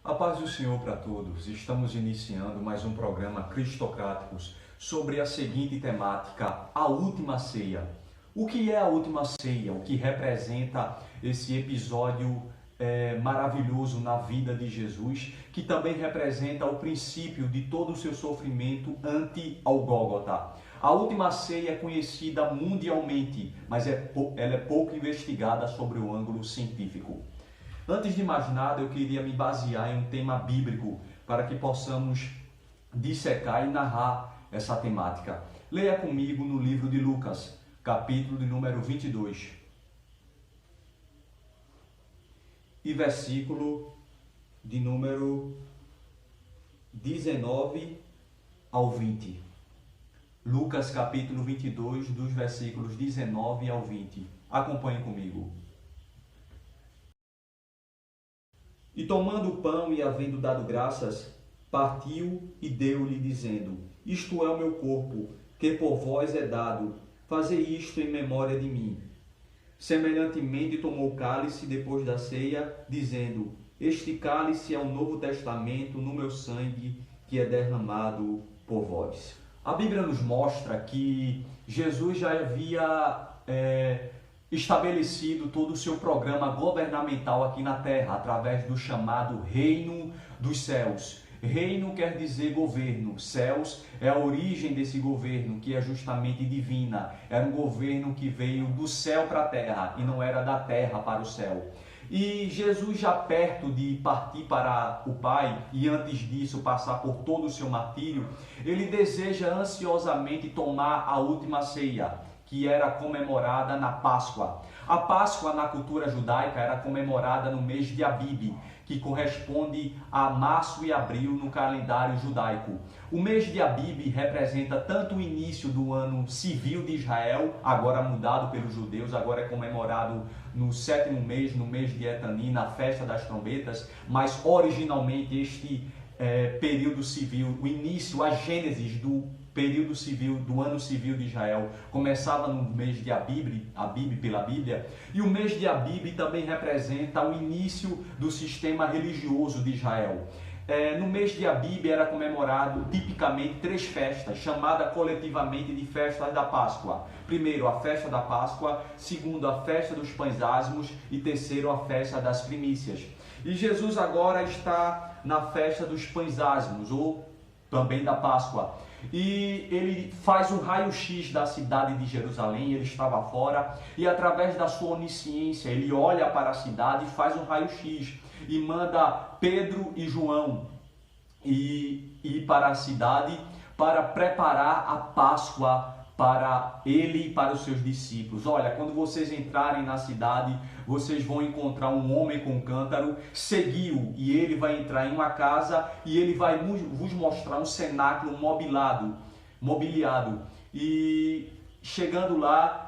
A paz do Senhor para todos. Estamos iniciando mais um programa Cristocráticos sobre a seguinte temática, a última ceia. O que é a última ceia? O que representa esse episódio maravilhoso na vida de Jesus, que também representa o princípio de todo o seu sofrimento ante ao Gólgota. A última ceia é conhecida mundialmente, mas ela é pouco investigada sobre o ângulo científico. Antes de mais nada, eu queria me basear em um tema bíblico para que possamos dissecar e narrar essa temática. Leia comigo no livro de Lucas, capítulo de número 22 e versículo de número 19 ao 20. Lucas, capítulo 22, dos versículos 19 ao 20. Acompanhe comigo. E tomando o pão e havendo dado graças, partiu e deu-lhe, dizendo: Isto é o meu corpo, que por vós é dado, fazei isto em memória de mim. Semelhantemente tomou o cálice depois da ceia, dizendo: Este cálice é o novo testamento no meu sangue, que é derramado por vós. A Bíblia nos mostra que Jesus já havia estabelecido todo o seu programa governamental aqui na Terra, através do chamado Reino dos Céus. Reino quer dizer governo, céus é a origem desse governo, que é justamente divina. Era um governo que veio do céu para a terra e não era da terra para o céu. E Jesus, já perto de partir para o Pai, e antes disso passar por todo o seu martírio, ele deseja ansiosamente tomar a última ceia, que era comemorada na Páscoa. A Páscoa, na cultura judaica, era comemorada no mês de Abib, que corresponde a março e abril no calendário judaico. O mês de Abib representa tanto o início do ano civil de Israel, agora mudado pelos judeus, agora é comemorado no 7º mês, no mês de Etanim, na festa das trombetas, mas originalmente este período civil, o início, a gênesis do período civil, do ano civil de Israel, começava no mês de Abib pela Bíblia, e o mês de Abib também representa o início do sistema religioso de Israel. No mês de Abib era comemorado tipicamente 3 festas, chamadas coletivamente de festas da Páscoa. Primeiro, a festa da Páscoa, segundo, a festa dos pães asmos e terceiro, a festa das primícias. E Jesus agora está na festa dos pães asmos, ou também da Páscoa. E ele faz um raio-x da cidade de Jerusalém, ele estava fora, e através da sua onisciência, ele olha para a cidade e faz um raio-x, e manda Pedro e João ir para a cidade para preparar a Páscoa para ele e para os seus discípulos. Olha, quando vocês entrarem na cidade, vocês vão encontrar um homem com um cântaro, segui-o, e ele vai entrar em uma casa e ele vai vos mostrar um cenáculo mobiliado. E chegando lá,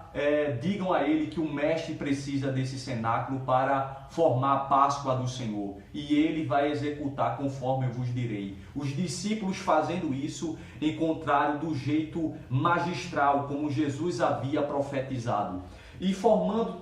digam a ele que o mestre precisa desse cenáculo para formar a Páscoa do Senhor, e ele vai executar conforme eu vos direi. Os discípulos, fazendo isso, encontraram do jeito magistral como Jesus havia profetizado. E formando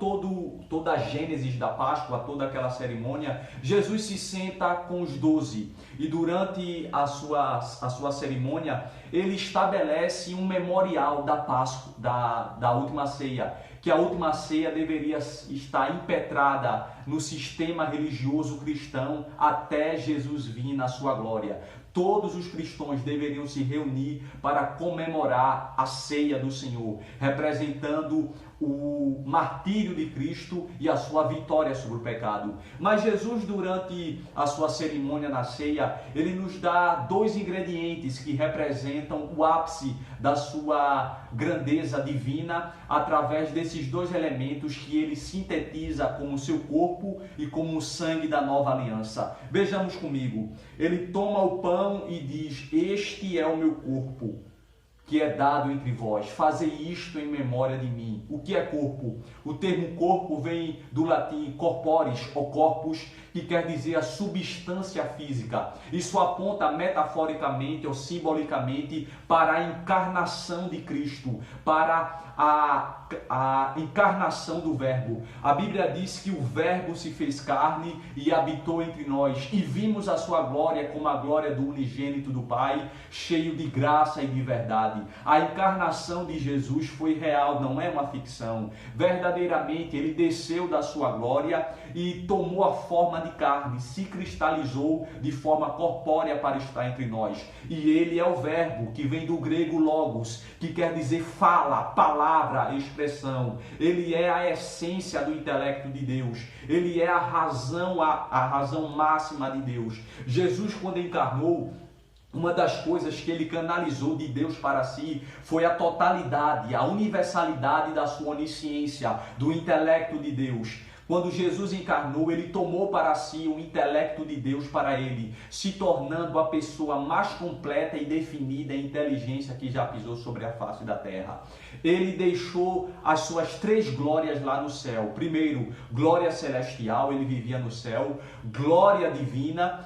toda a gênesis da Páscoa, toda aquela cerimônia, Jesus se senta com os 12. E durante a sua cerimônia, ele estabelece um memorial da Páscoa, da última ceia. Que a última ceia deveria estar impetrada no sistema religioso cristão até Jesus vir na sua glória. Todos os cristãos deveriam se reunir para comemorar a ceia do Senhor, representando o martírio de Cristo e a sua vitória sobre o pecado. Mas Jesus, durante a sua cerimônia na ceia, ele nos dá 2 ingredientes que representam o ápice da sua grandeza divina, através desses 2 elementos que ele sintetiza como o seu corpo e como o sangue da nova aliança. Vejamos comigo. Ele toma o pão e diz: Este é o meu corpo, que é dado entre vós, fazei isto em memória de mim. O que é corpo? O termo corpo vem do latim corporis ou corpus, que quer dizer a substância física. Isso aponta metaforicamente ou simbolicamente para a encarnação de Cristo, para a encarnação do Verbo. A Bíblia diz que o Verbo se fez carne e habitou entre nós, e vimos a sua glória como a glória do unigênito do Pai, cheio de graça e de verdade. A encarnação de Jesus foi real, não é uma ficção. Verdadeiramente, ele desceu da sua glória e tomou a forma de carne, se cristalizou de forma corpórea para estar entre nós. E ele é o Verbo, que vem do grego logos, que quer dizer fala, palavra, expressão. Ele é a essência do intelecto de Deus. Ele é a razão máxima de Deus. Jesus, quando encarnou, uma das coisas que ele canalizou de Deus para si foi a totalidade, a universalidade da sua onisciência, do intelecto de Deus. Quando Jesus encarnou, ele tomou para si o intelecto de Deus para ele, se tornando a pessoa mais completa e definida em inteligência que já pisou sobre a face da terra. Ele deixou as suas 3 glórias lá no céu. Primeiro, glória celestial, ele vivia no céu, glória divina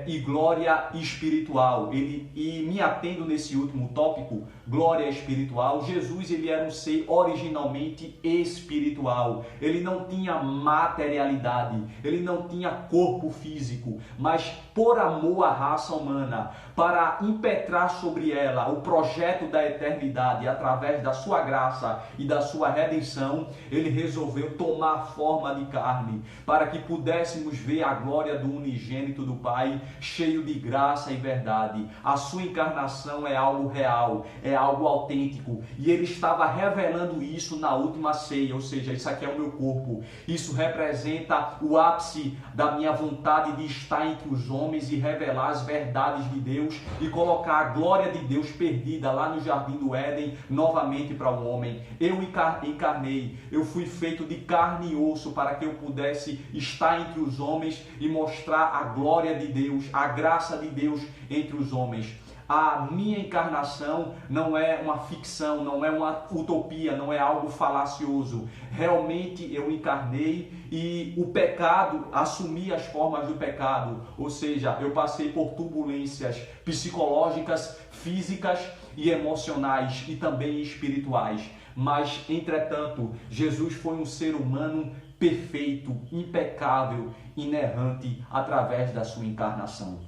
e glória espiritual. E me atendo nesse último tópico, glória espiritual. Jesus, ele era um ser originalmente espiritual. Ele não tinha materialidade, ele não tinha corpo físico, mas por amor à raça humana, para impetrar sobre ela o projeto da eternidade através da sua graça e da sua redenção, ele resolveu tomar forma de carne, para que pudéssemos ver a glória do unigênito do Pai, cheio de graça e verdade. A sua encarnação é algo real, é algo autêntico, e ele estava revelando isso na última ceia, ou seja, isso aqui é o meu corpo. Isso representa o ápice da minha vontade de estar entre os homens e revelar as verdades de Deus e colocar a glória de Deus perdida lá no Jardim do Éden novamente para o homem. Eu encarnei, eu fui feito de carne e osso para que eu pudesse estar entre os homens e mostrar a glória de Deus, a graça de Deus entre os homens. A minha encarnação não é uma ficção, não é uma utopia, não é algo falacioso. Realmente eu encarnei e o pecado, assumi as formas do pecado. Ou seja, eu passei por turbulências psicológicas, físicas e emocionais e também espirituais. Mas, entretanto, Jesus foi um ser humano perfeito, impecável, inerrante através da sua encarnação.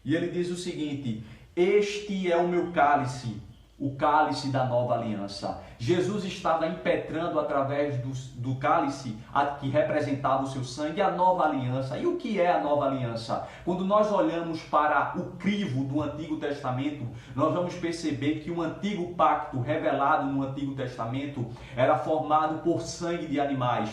E ele diz o seguinte: este é o meu cálice, o cálice da nova aliança. Jesus estava impetrando através do cálice que representava o seu sangue a nova aliança. E o que é a nova aliança? Quando nós olhamos para o crivo do Antigo Testamento, nós vamos perceber que o antigo pacto revelado no Antigo Testamento era formado por sangue de animais,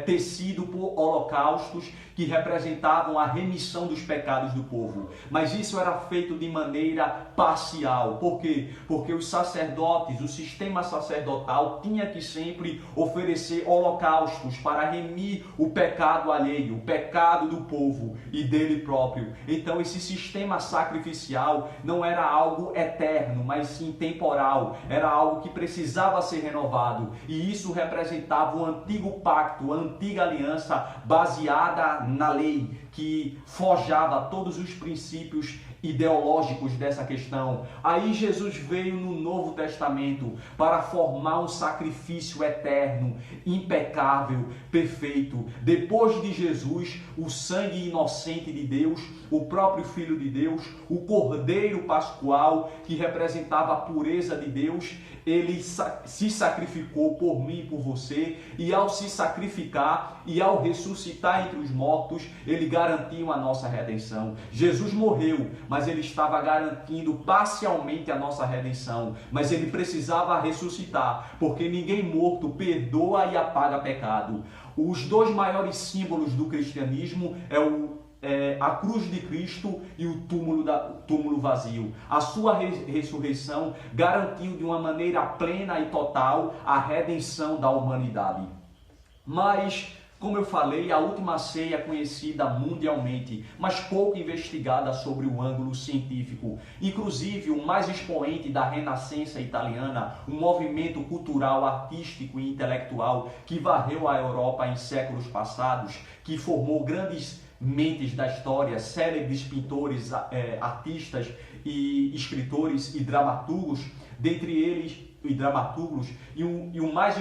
tecido por holocaustos que representavam a remissão dos pecados do povo. Mas isso era feito de maneira parcial. Por quê? Porque os sacerdotes, o sistema sacerdotal tinha que sempre oferecer holocaustos para remir o pecado alheio, o pecado do povo e dele próprio. Então esse sistema sacrificial não era algo eterno, mas sim temporal. Era algo que precisava ser renovado. E isso representava o antigo pacto, a antiga aliança baseada na lei, que forjava todos os princípios ideológicos dessa questão. Aí Jesus veio no Novo Testamento para formar um sacrifício eterno, impecável, perfeito. Depois de Jesus, o sangue inocente de Deus, o próprio Filho de Deus, o Cordeiro Pascual, que representava a pureza de Deus, ele se sacrificou por mim e por você, e ao se sacrificar e ao ressuscitar entre os mortos, ele garantiu a nossa redenção. Jesus morreu, mas ele estava garantindo parcialmente a nossa redenção, mas ele precisava ressuscitar, porque ninguém morto perdoa e apaga pecado. Os 2 maiores símbolos do cristianismo a cruz de Cristo e o túmulo vazio. A sua ressurreição garantiu de uma maneira plena e total a redenção da humanidade. Mas Como eu falei, a última ceia é conhecida mundialmente, mas pouco investigada sobre o ângulo científico. Inclusive, o mais expoente da Renascença italiana, um movimento cultural, artístico e intelectual que varreu a Europa em séculos passados, que formou grandes mentes da história, célebres pintores, artistas e escritores e dramaturgos, dentre eles o mais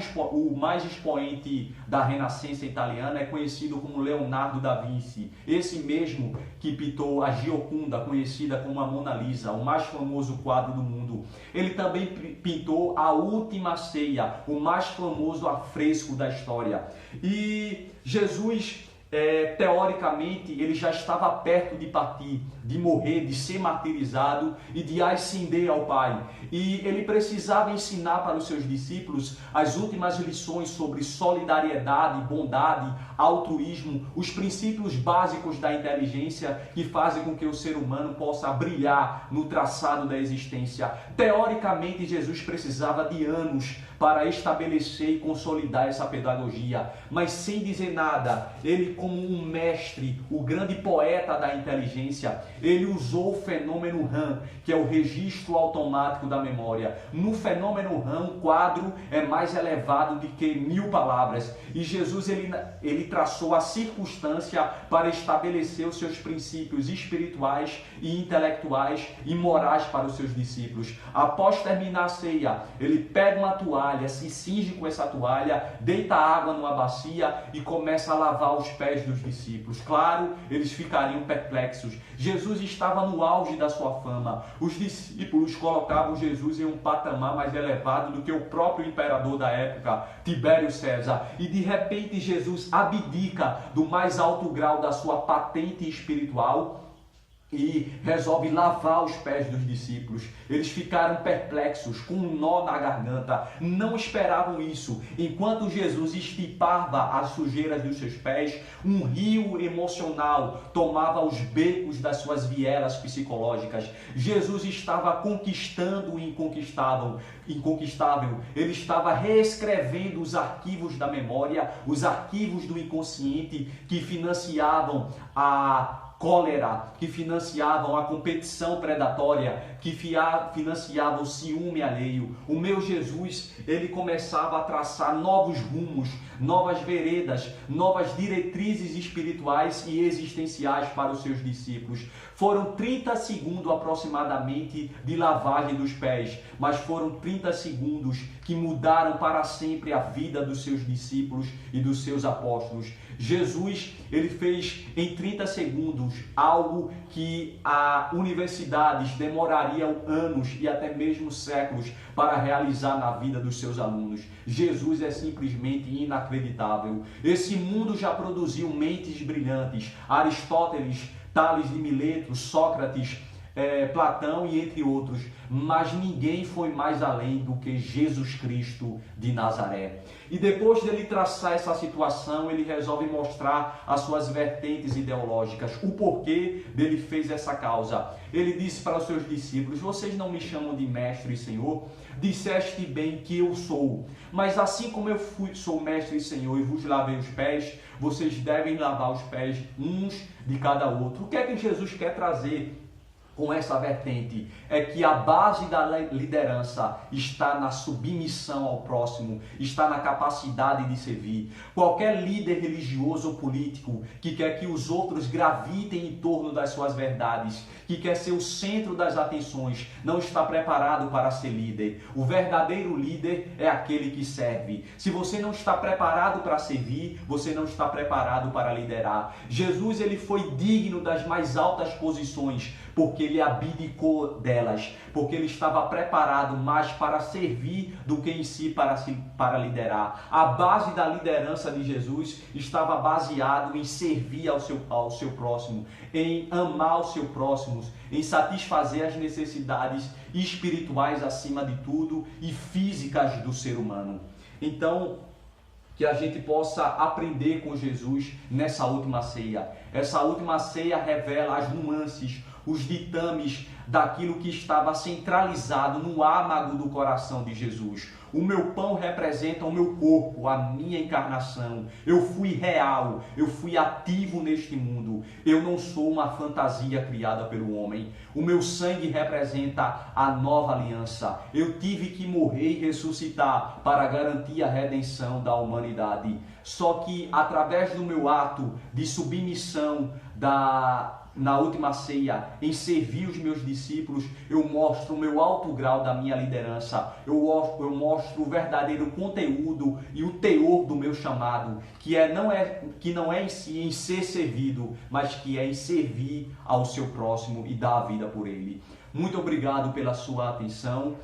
expoente da Renascença italiana é conhecido como Leonardo da Vinci, esse mesmo que pintou a Gioconda, conhecida como a Mona Lisa, o mais famoso quadro do mundo. Ele também pintou a Última Ceia, o mais famoso afresco da história. E Jesus, teoricamente, ele já estava perto de partir, de morrer, de ser martirizado e de ascender ao Pai. E ele precisava ensinar para os seus discípulos as últimas lições sobre solidariedade, bondade, altruísmo, os princípios básicos da inteligência que fazem com que o ser humano possa brilhar no traçado da existência. Teoricamente, Jesus precisava de anos para estabelecer e consolidar essa pedagogia, mas sem dizer nada, ele, como um mestre, o grande poeta da inteligência, ele usou o fenômeno RAM, que é o registro automático da memória. No fenômeno RAM, o quadro é mais elevado do que 1000 palavras, e Jesus ele traçou a circunstância para estabelecer os seus princípios espirituais e intelectuais e morais para os seus discípulos. Após terminar a ceia, ele pega uma toalha, se cinge com essa toalha, deita água numa bacia e começa a lavar os pés dos discípulos. Claro, eles ficariam perplexos. Jesus estava no auge da sua fama. Os discípulos colocavam Jesus em um patamar mais elevado do que o próprio imperador da época, Tibério César. E de repente Jesus abdica do mais alto grau da sua patente espiritual e resolve lavar os pés dos discípulos. Eles ficaram perplexos, com um nó na garganta, não esperavam isso. Enquanto Jesus estipava as sujeiras dos seus pés, um rio emocional tomava os becos das suas vielas psicológicas. Jesus estava conquistando o inconquistável. Ele estava reescrevendo os arquivos da memória, os arquivos do inconsciente que financiavam a cólera, que financiavam a competição predatória, que financiavam o ciúme alheio. O meu Jesus, ele começava a traçar novos rumos, novas veredas, novas diretrizes espirituais e existenciais para os seus discípulos. Foram 30 segundos aproximadamente de lavagem dos pés, mas foram 30 segundos que mudaram para sempre a vida dos seus discípulos e dos seus apóstolos. Jesus, ele fez em 30 segundos algo que as universidades demorariam anos e até mesmo séculos para realizar na vida dos seus alunos. Jesus é simplesmente inacreditável. Esse mundo já produziu mentes brilhantes, Aristóteles, Tales de Mileto, Sócrates, Platão e entre outros, mas ninguém foi mais além do que Jesus Cristo de Nazaré. E depois dele traçar essa situação, ele resolve mostrar as suas vertentes ideológicas, o porquê dele fez essa causa. Ele disse para os seus discípulos: vocês não me chamam de mestre e senhor? Disseste bem que eu sou, mas assim como eu sou mestre e senhor e vos lavei os pés, vocês devem lavar os pés uns de cada outro. O que é que Jesus quer trazer com essa vertente? É que a base da liderança está na submissão ao próximo, está na capacidade de servir. Qualquer líder religioso ou político que quer que os outros gravitem em torno das suas verdades, que quer ser o centro das atenções, não está preparado para ser líder. O verdadeiro líder é aquele que serve. Se você não está preparado para servir, você não está preparado para liderar. Jesus, ele foi digno das mais altas posições, porque ele abdicou delas, porque ele estava preparado mais para servir do que em si para liderar. A base da liderança de Jesus estava baseado em servir ao seu próximo, em amar o seu próximo, em satisfazer as necessidades espirituais acima de tudo e físicas do ser humano. Então, que a gente possa aprender com Jesus nessa última ceia. Essa última ceia revela as nuances, os ditames daquilo que estava centralizado no âmago do coração de Jesus. O meu pão representa o meu corpo, a minha encarnação. Eu fui real, eu fui ativo neste mundo. Eu não sou uma fantasia criada pelo homem. O meu sangue representa a nova aliança. Eu tive que morrer e ressuscitar para garantir a redenção da humanidade. Só que através do meu ato de submissão na última ceia, em servir os meus discípulos, eu mostro o meu alto grau da minha liderança, eu mostro o verdadeiro conteúdo e o teor do meu chamado, que não é em si em ser servido, mas que é em servir ao seu próximo e dar a vida por ele. Muito obrigado pela sua atenção.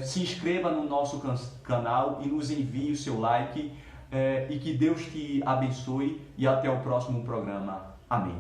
Se inscreva no nosso canal e nos envie o seu like, e que Deus te abençoe e até o próximo programa. Amém.